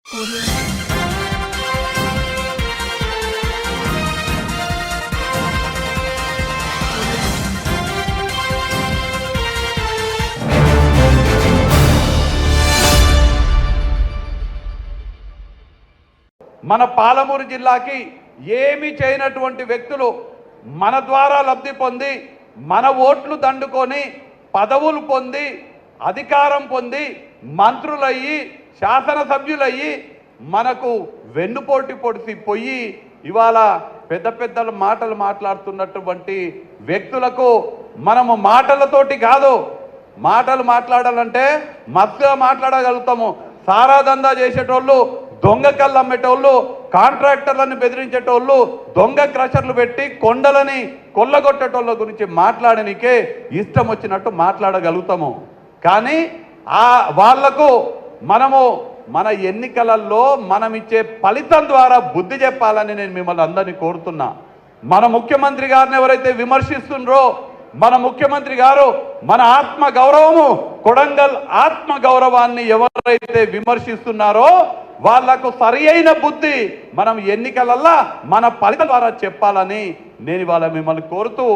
మన పాలమూరు జిల్లాకి ఏమీ చేయనటువంటి వ్యక్తులు మన ద్వారా లబ్ధి పొంది మన ఓట్లు దండుకొని పదవులు పొంది అధికారం పొంది మంత్రులయ్యి శాసనసభ్యులయ్యి మనకు వెన్నుపోటు పొడిసి పోయి ఇవాళ పెద్ద పెద్ద మాటలు మాట్లాడుతున్నటువంటి వ్యక్తులకు మనము మాటలతోటి కాదు, మాటలు మాట్లాడాలంటే మస్తుగా మాట్లాడగలుగుతాము. సారా దందా చేసేటోళ్ళు, దొంగ కళ్ళు అమ్మేటోళ్ళు, కాంట్రాక్టర్లను బెదిరించేటోళ్ళు, దొంగ క్రషర్లు పెట్టి కొండలని కొల్లగొట్టేటోళ్ళ గురించి మాట్లాడనికే ఇష్టం వచ్చినట్టు మాట్లాడగలుగుతాము. కానీ వాళ్లకు మనము మన ఎన్నికలలో మనం ఇచ్చే ఫలితం ద్వారా బుద్ధి చెప్పాలని నేను మిమ్మల్ని అందరినీ కోరుతున్నా. మన ముఖ్యమంత్రి గారిని ఎవరైతే విమర్శిస్తున్నారో, మన ముఖ్యమంత్రి గారు మన ఆత్మ గౌరవము, కొడంగల్ ఆత్మ గౌరవాన్ని ఎవరైతే విమర్శిస్తున్నారో వాళ్లకు సరి అయిన బుద్ధి మనం ఎన్నికలల్లా మన ఫలితం ద్వారా చెప్పాలని నేను ఇవాళ మిమ్మల్ని కోరుతూ